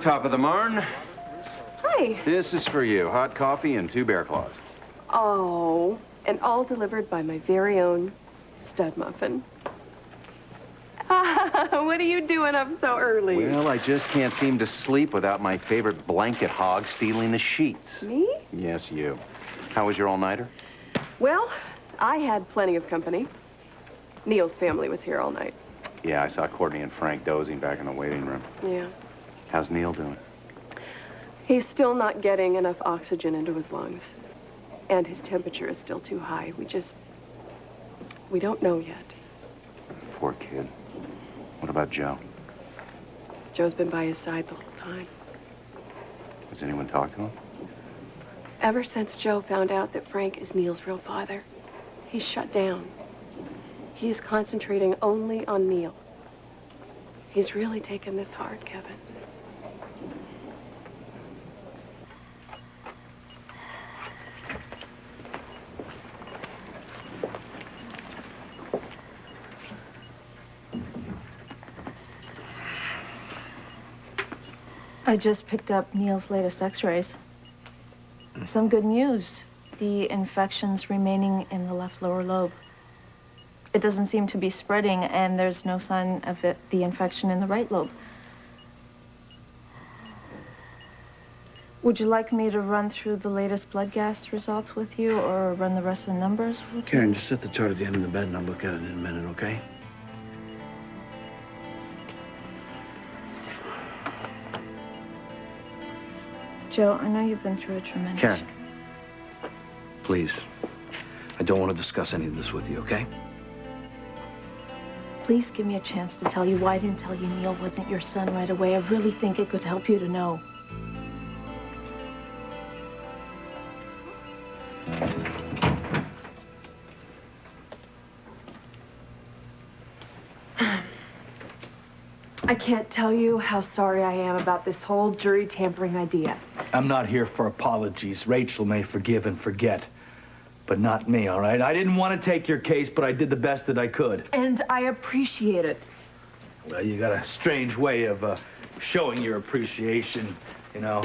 Top of the morn. Hi. This is for you. Hot coffee and 2 bear claws. Oh, and all delivered by my very own stud muffin. What are you doing up so early? Well, I just can't seem to sleep without my favorite blanket hog stealing the sheets. Me? Yes, you. How was your all-nighter? Well, I had plenty of company. Neil's family was here all night. Yeah, I saw Courtney and Frank dozing back in the waiting room. Yeah. How's Neil doing? He's still not getting enough oxygen into his lungs. And his temperature is still too high. We don't know yet. Poor kid. What about Joe? Joe's been by his side the whole time. Has anyone talked to him? Ever since Joe found out that Frank is Neil's real father, he's shut down. He's concentrating only on Neil. He's really taken this hard, Kevin. I just picked up Neil's latest x-rays. Some good news. The infection's remaining in the left lower lobe. It doesn't seem to be spreading, and there's no sign of the infection in the right lobe. Would you like me to run through the latest blood gas results with you, or run the rest of the numbers with you? Karen, just set the chart at the end of the bed and I'll look at it in a minute, okay? Joe, I know you've been through a tremendous... Karen, please. I don't want to discuss any of this with you, okay? Please give me a chance to tell you why I didn't tell you Neil wasn't your son right away. I really think it could help you to know. I can't tell you how sorry I am about this whole jury tampering idea. I'm not here for apologies. Rachel may forgive and forget, but not me, all right? I didn't want to take your case, but I did the best that I could. And I appreciate it. Well, you got a strange way of showing your appreciation, you know.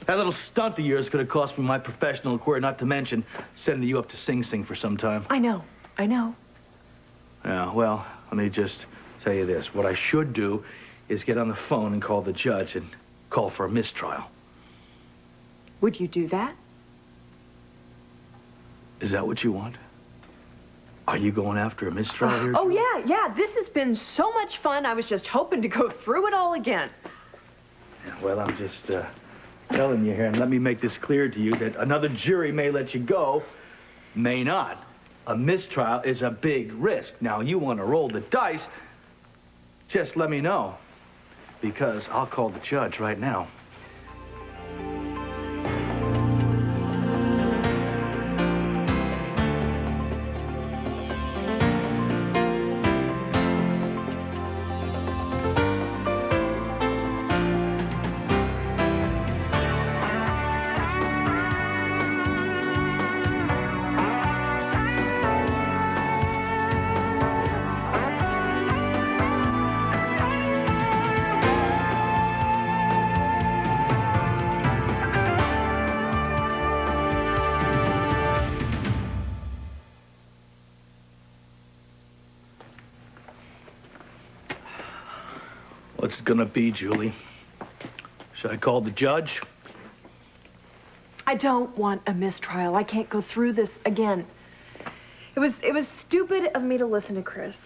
That little stunt of yours could have cost me my professional career, not to mention sending you up to Sing Sing for some time. I know. Yeah, well, let me just tell you this. What I should do is get on the phone and call the judge and call for a mistrial. Would you do that? Is that what you want? Are you going after a mistrial here? Oh, yeah. This has been so much fun. I was just hoping to go through it all again. Yeah, well, I'm just telling you here, and let me make this clear to you, that another jury may let you go, may not. A mistrial is a big risk. Now, you want to roll the dice, just let me know, because I'll call the judge right now. What's it gonna be, Julie? Should I call the judge? I don't want a mistrial. I can't go through this again. It was stupid of me to listen to Chris.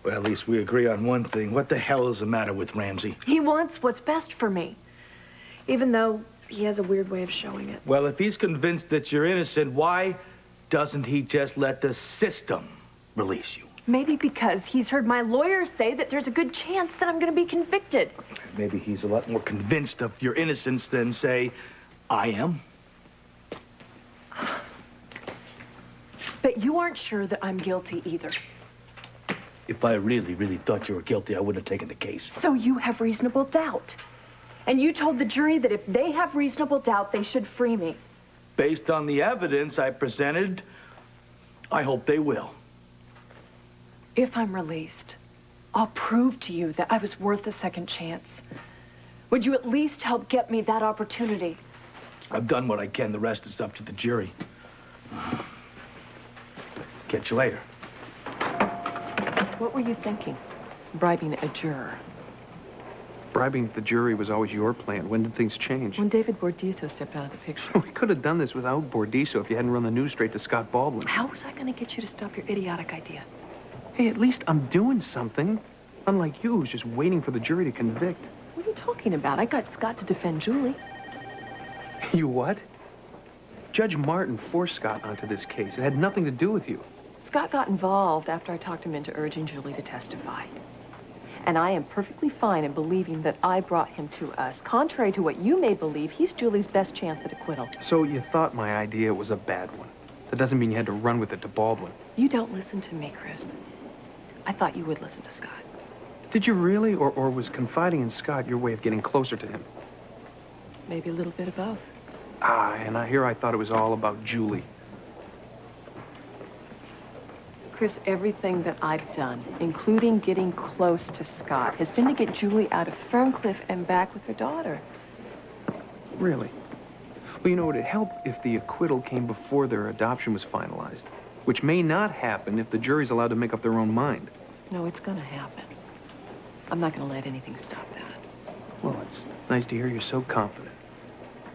Well, at least we agree on one thing. What the hell is the matter with Ramsey? He wants what's best for me, even though he has a weird way of showing it. Well, if he's convinced that you're innocent, why doesn't he just let the system release you? Maybe because he's heard my lawyers say that there's a good chance that I'm going to be convicted. Maybe he's a lot more convinced of your innocence than, say, I am. But you aren't sure that I'm guilty either. If I really, really thought you were guilty, I wouldn't have taken the case. So you have reasonable doubt. And you told the jury that if they have reasonable doubt, they should free me. Based on the evidence I presented, I hope they will. If I'm released, I'll prove to you that I was worth a second chance. Would you at least help get me that opportunity? I've done what I can. The rest is up to the jury. Catch you later. What were you thinking? Bribing a juror. Bribing the jury was always your plan. When did things change? When David Bordiso stepped out of the picture. We could have done this without Bordiso if you hadn't run the news straight to Scott Baldwin. How was I going to get you to stop your idiotic idea? Hey, at least I'm doing something. Unlike you, who's just waiting for the jury to convict. What are you talking about? I got Scott to defend Julie. You what? Judge Martin forced Scott onto this case. It had nothing to do with you. Scott got involved after I talked him into urging Julie to testify. And I am perfectly fine in believing that I brought him to us. Contrary to what you may believe, he's Julie's best chance at acquittal. So you thought my idea was a bad one. That doesn't mean you had to run with it to Baldwin. You don't listen to me, Chris. I thought you would listen to Scott. Did you really? Or was confiding in Scott your way of getting closer to him? Maybe a little bit of both. And I thought it was all about Julie. Chris, everything that I've done, including getting close to Scott, has been to get Julie out of Ferncliff and back with her daughter. Really? Well, you know, it'd help if the acquittal came before their adoption was finalized, which may not happen if the jury's allowed to make up their own mind. No, it's going to happen. I'm not going to let anything stop that. Well, it's nice to hear you're so confident.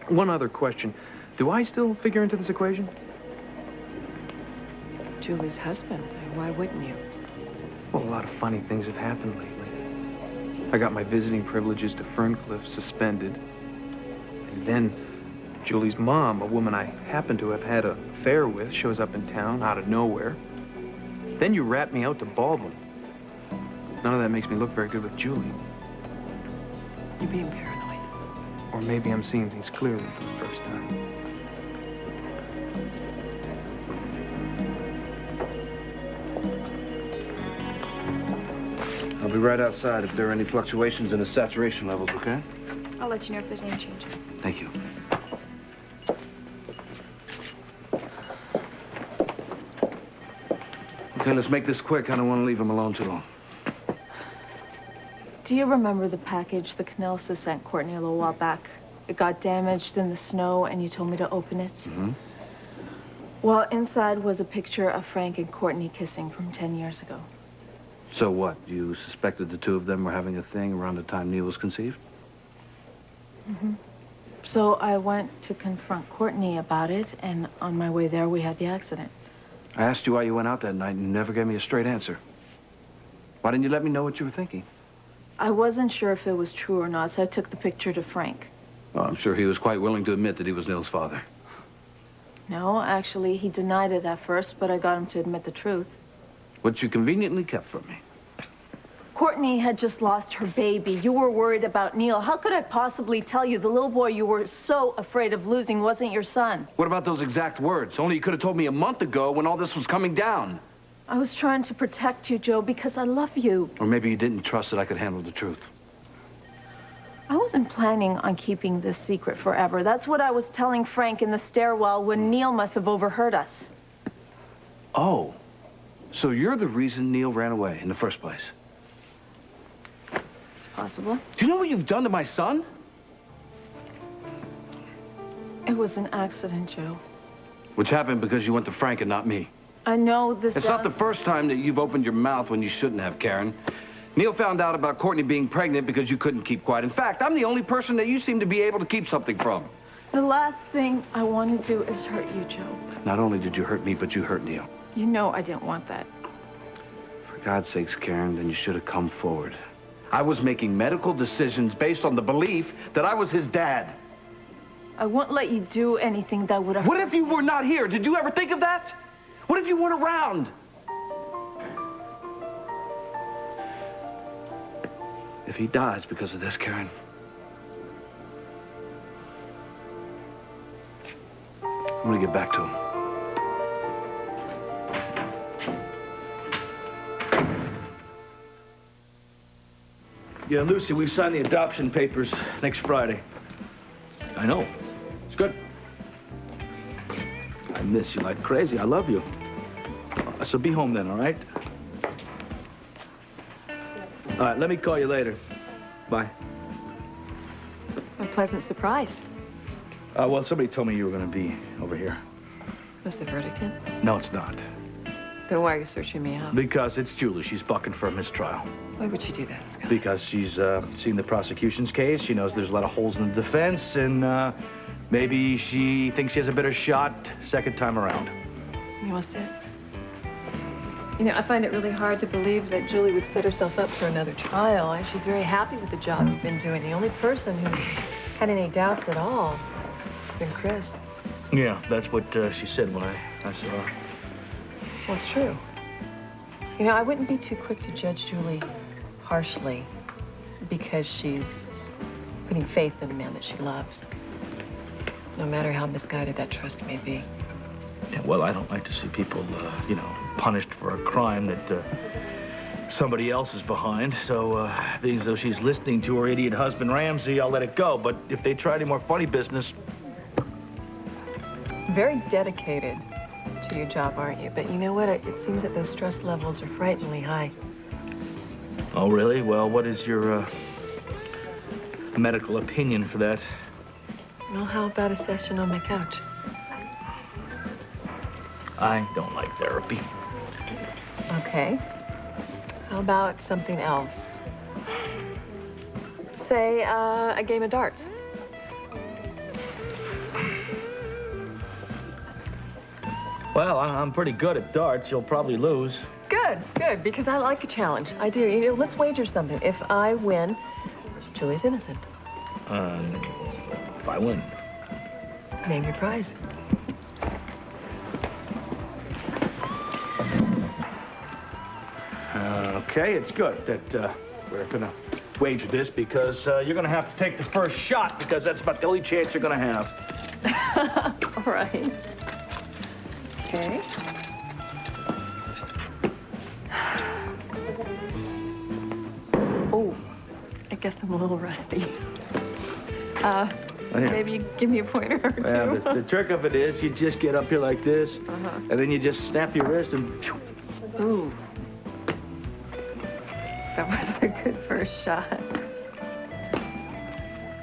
One other question. Do I still figure into this equation? Julie's husband. Why wouldn't you? Well, a lot of funny things have happened lately. I got my visiting privileges to Ferncliff suspended. And then Julie's mom, a woman I happen to have had an affair with, shows up in town out of nowhere. Then you rat me out to Baldwin. None of that makes me look very good with Julie. You're being paranoid. Or maybe I'm seeing things clearly for the first time. I'll be right outside if there are any fluctuations in the saturation levels, okay? I'll let you know if there's any changes. Thank you. Okay, let's make this quick. I don't want to leave him alone too long. Do you remember the package the Canelsa sent Courtney a little while back? It got damaged in the snow, and you told me to open it? Mm-hmm. Well, inside was a picture of Frank and Courtney kissing from 10 years ago. So what? You suspected the two of them were having a thing around the time Neil was conceived? Mm-hmm. So I went to confront Courtney about it, and on my way there, we had the accident. I asked you why you went out that night, and you never gave me a straight answer. Why didn't you let me know what you were thinking? I wasn't sure if it was true or not, so I took the picture to Frank. Well, I'm sure he was quite willing to admit that he was Neil's father. No, actually, he denied it at first, but I got him to admit the truth. Which you conveniently kept from me. Courtney had just lost her baby. You were worried about Neil. How could I possibly tell you the little boy you were so afraid of losing wasn't your son? What about those exact words? Only you could have told me a month ago when all this was coming down. I was trying to protect you, Joe, because I love you. Or maybe you didn't trust that I could handle the truth. I wasn't planning on keeping this secret forever. That's what I was telling Frank in the stairwell when Neil must have overheard us. Oh. So you're the reason Neil ran away in the first place? It's possible. Do you know what you've done to my son? It was an accident, Joe. Which happened because you went to Frank and not me. I know this It's not the first time that you've opened your mouth when you shouldn't have, Karen. Neil found out about Courtney being pregnant because you couldn't keep quiet. In fact, I'm the only person that you seem to be able to keep something from. The last thing I want to do is hurt you, Joe. Not only did you hurt me, but you hurt Neil. You know I didn't want that. For God's sakes, Karen, then you should have come forward. I was making medical decisions based on the belief that I was his dad. I won't let you do anything that would have... What if you were not here? Did you ever think of that? What if you weren't around? If he dies because of this, Karen, I'm gonna get back to him. Yeah, Lucy, we sign the adoption papers next Friday. I know. It's good. I miss you like crazy. I love you. So be home then, all right? All right, let me call you later. Bye. pleasant surprise. Well, somebody told me you were going to be over here. Was the verdict in? No, it's not. Then why are you searching me out? Because it's Julie. She's bucking for a mistrial. Why would she do that, Scott? Because she's seen the prosecution's case. She knows there's a lot of holes in the defense, and maybe she thinks she has a better shot second time around. You must say. You know, I find it really hard to believe that Julie would set herself up for another trial. And she's very happy with the job you've been doing. The only person who's had any doubts at all has been Chris. Yeah, that's what she said when I saw her. Well, it's true. You know, I wouldn't be too quick to judge Julie harshly because she's putting faith in the man that she loves, no matter how misguided that trust may be. Yeah, well, I don't like to see people, punished for a crime that somebody else is behind. So, being as though she's listening to her idiot husband, Ramsey, I'll let it go. But if they try any more funny business... Very dedicated to your job, aren't you? But you know what? It seems that those stress levels are frighteningly high. Oh, really? Well, what is your medical opinion for that? Well, how about a session on my couch? I don't like therapy. Okay. How about something else? Say, a game of darts. Well, I'm pretty good at darts. You'll probably lose. Good, because I like a challenge. I do. You know, let's wager something. If I win, Julie's innocent. If I win. Name your prize. Okay, it's good that we're going to wager this because you're going to have to take the first shot because that's about the only chance you're going to have. All right. Okay. Oh, I guess I'm a little rusty. Maybe you give me a pointer or two. Well, the trick of it is you just get up here like this, and then you just snap your wrist and... Ooh. That was a good first shot.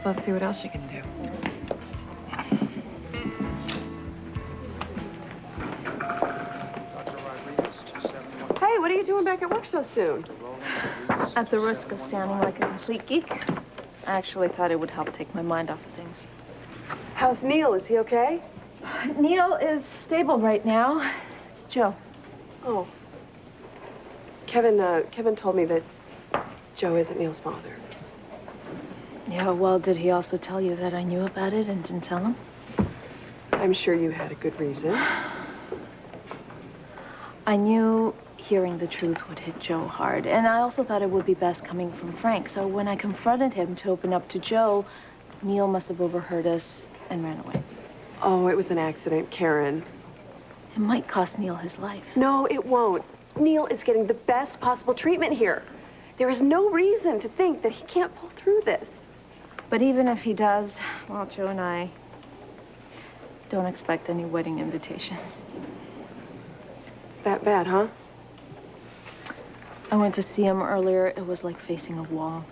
Let's see what else you can do. Hey, what are you doing back at work so soon? At the risk of sounding like a complete geek, I actually thought it would help take my mind off of things. How's Neil? Is he okay? Neil is stable right now. Joe. Oh. Kevin told me that Joe isn't Neil's father. Yeah, well, did he also tell you that I knew about it and didn't tell him? I'm sure you had a good reason. I knew hearing the truth would hit Joe hard, and I also thought it would be best coming from Frank. So when I confronted him to open up to Joe, Neil must have overheard us and ran away. Oh, it was an accident, Karen. It might cost Neil his life. No, it won't. Neil is getting the best possible treatment here. There is no reason to think that he can't pull through this. But even if he does, well, Joe and I don't expect any wedding invitations. That bad, huh? I went to see him earlier. It was like facing a wall.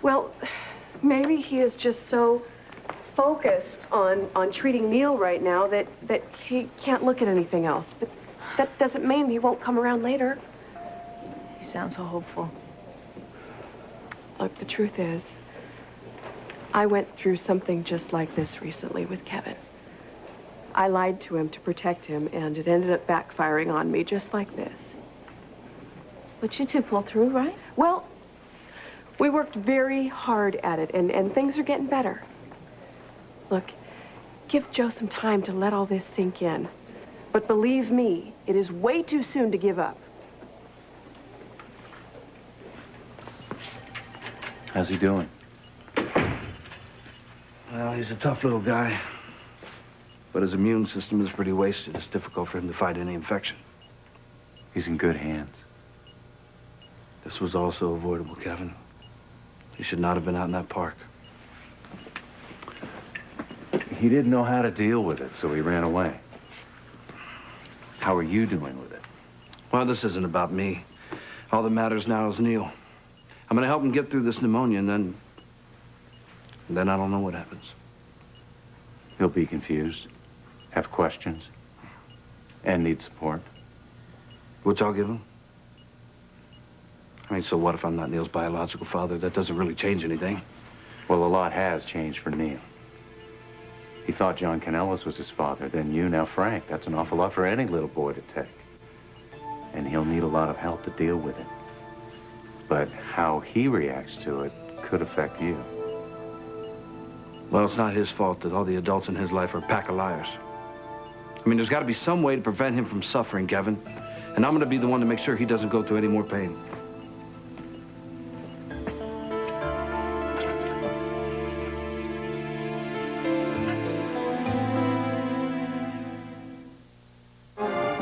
Well, maybe he is just so focused on treating Neil right now that he can't look at anything else. But that doesn't mean he won't come around later. You sound so hopeful. Look, the truth is, I went through something just like this recently with Kevin. I lied to him to protect him, and it ended up backfiring on me just like this. But you two pulled through, right? Well, we worked very hard at it, and things are getting better. Look, give Joe some time to let all this sink in. But believe me, it is way too soon to give up. How's he doing? Well, he's a tough little guy. But his immune system is pretty wasted. It's difficult for him to fight any infection. He's in good hands. This was also avoidable, Kevin. He should not have been out in that park. He didn't know how to deal with it, so he ran away. How are you doing with it? Well, this isn't about me. All that matters now is Neil. I'm going to help him get through this pneumonia, and And then I don't know what happens. He'll be confused, have questions, and need support. Which I'll give him. I mean, so what if I'm not Neil's biological father? That doesn't really change anything. Well, a lot has changed for Neil. He thought John Kanellis was his father, then you, now Frank. That's an awful lot for any little boy to take. And he'll need a lot of help to deal with it. But how he reacts to it could affect you. Well, it's not his fault that all the adults in his life are a pack of liars. I mean, there's got to be some way to prevent him from suffering, Kevin. And I'm going to be the one to make sure he doesn't go through any more pain.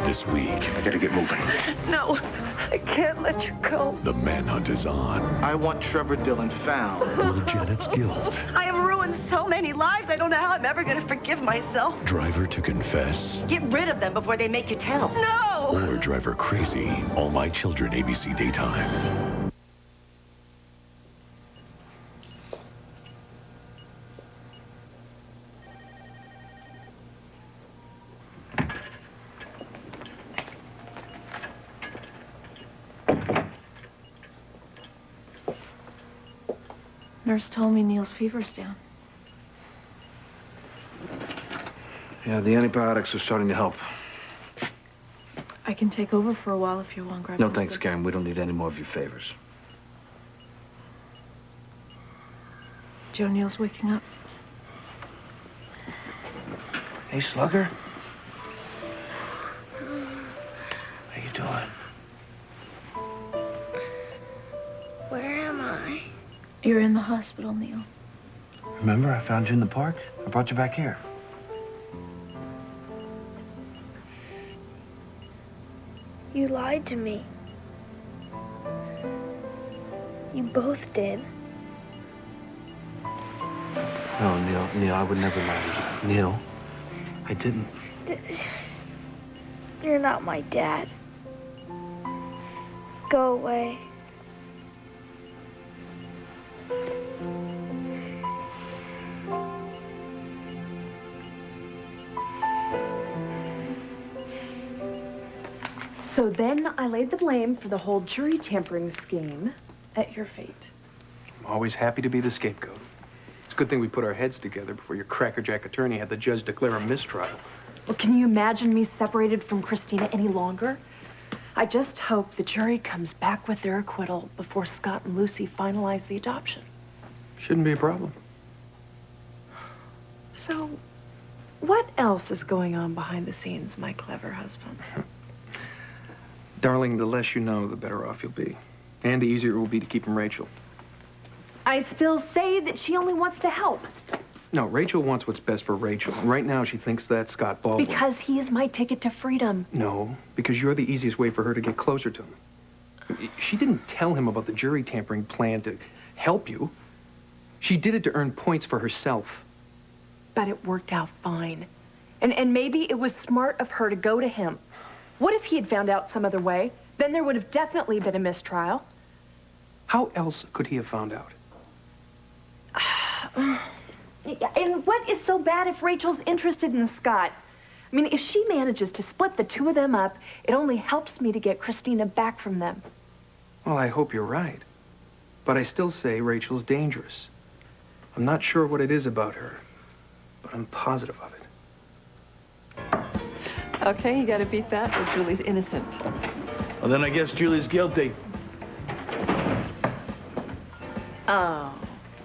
This week, I gotta get moving. No, I can't let you go. The manhunt is on. I want Trevor Dillon found. Will Janet's guilt I have ruined so many lives. I don't know how I'm ever going to forgive myself. drive her to confess, Get rid of them before they make you tell. No! or drive her crazy? All My Children, ABC Daytime. Nurse told me Neil's fever's down. Yeah, the antibiotics are starting to help. I can take over for a while if you want, grab No, something. thanks, Karen. We don't need any more of your favors. Joe, Neil's waking up. Hey, Slugger. How you doing? Where am I? You're in the hospital, Neil. Remember, I found you in the park? I brought you back here. You lied to me. You both did. No, Neil, I would never lie to you. Neil, I didn't. You're not my dad. Go away. So then I laid the blame for the whole jury tampering scheme at your feet. I'm always happy to be the scapegoat. It's a good thing we put our heads together before your crackerjack attorney had the judge declare a mistrial. Well, can you imagine me separated from Christina any longer? I just hope the jury comes back with their acquittal before Scott and Lucy finalize the adoption. Shouldn't be a problem. So, what else is going on behind the scenes, my clever husband? Darling, the less you know, the better off you'll be. And the easier it will be to keep from Rachel. I still say that she only wants to help. No, Rachel wants what's best for Rachel. Right now, she thinks that's Scott Baldwin. Because he is my ticket to freedom. No, because you're the easiest way for her to get closer to him. She didn't tell him about the jury tampering plan to help you. She did it to earn points for herself. But it worked out fine. And maybe it was smart of her to go to him. What if he had found out some other way? Then there would have definitely been a mistrial. How else could he have found out? And what is so bad if Rachel's interested in Scott? I mean, if she manages to split the two of them up, it only helps me to get Christina back from them. Well, I hope you're right. But I still say Rachel's dangerous. I'm not sure what it is about her, but I'm positive of it. Okay, you gotta beat that, or Julie's innocent. Well, then I guess Julie's guilty. Oh,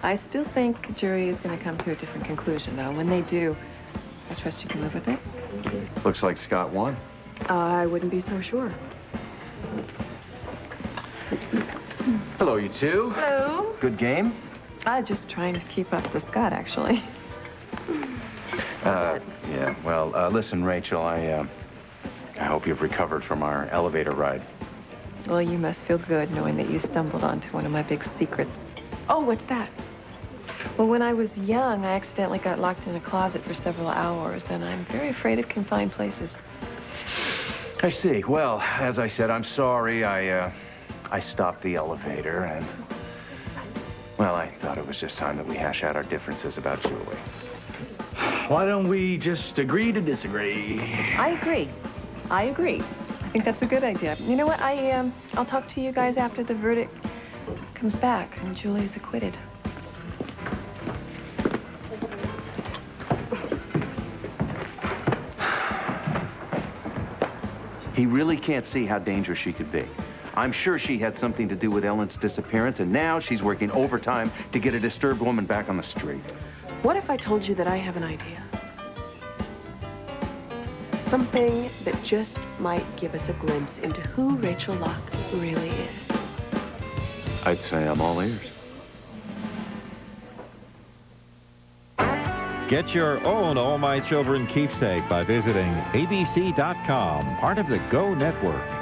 I still think the jury is gonna come to a different conclusion, though. When they do, I trust you can live with it. Looks like Scott won. I wouldn't be so sure. Hello, you two. Hello. Good game? I'm just trying to keep up to Scott, actually. Yeah, well, listen, Rachel, I hope you've recovered from our elevator ride. Well, you must feel good knowing that you stumbled onto one of my big secrets. Oh, what's that? Well, when I was young, I accidentally got locked in a closet for several hours, and I'm very afraid of confined places. I see. Well, as I said, I'm sorry. I stopped the elevator, and Well, I thought it was just time that we hash out our differences about Julie. Why don't we just agree to disagree? I agree. I think that's a good idea. You know what? I'll talk to you guys after the verdict comes back and Julie's acquitted. He really can't see how dangerous she could be. I'm sure she had something to do with Ellen's disappearance, and now she's working overtime to get a disturbed woman back on the street. What if I told you that I have an idea? Something that just might give us a glimpse into who Rachel Locke really is. I'd say I'm all ears. Get your own All My Children keepsake by visiting abc.com, part of the Go Network.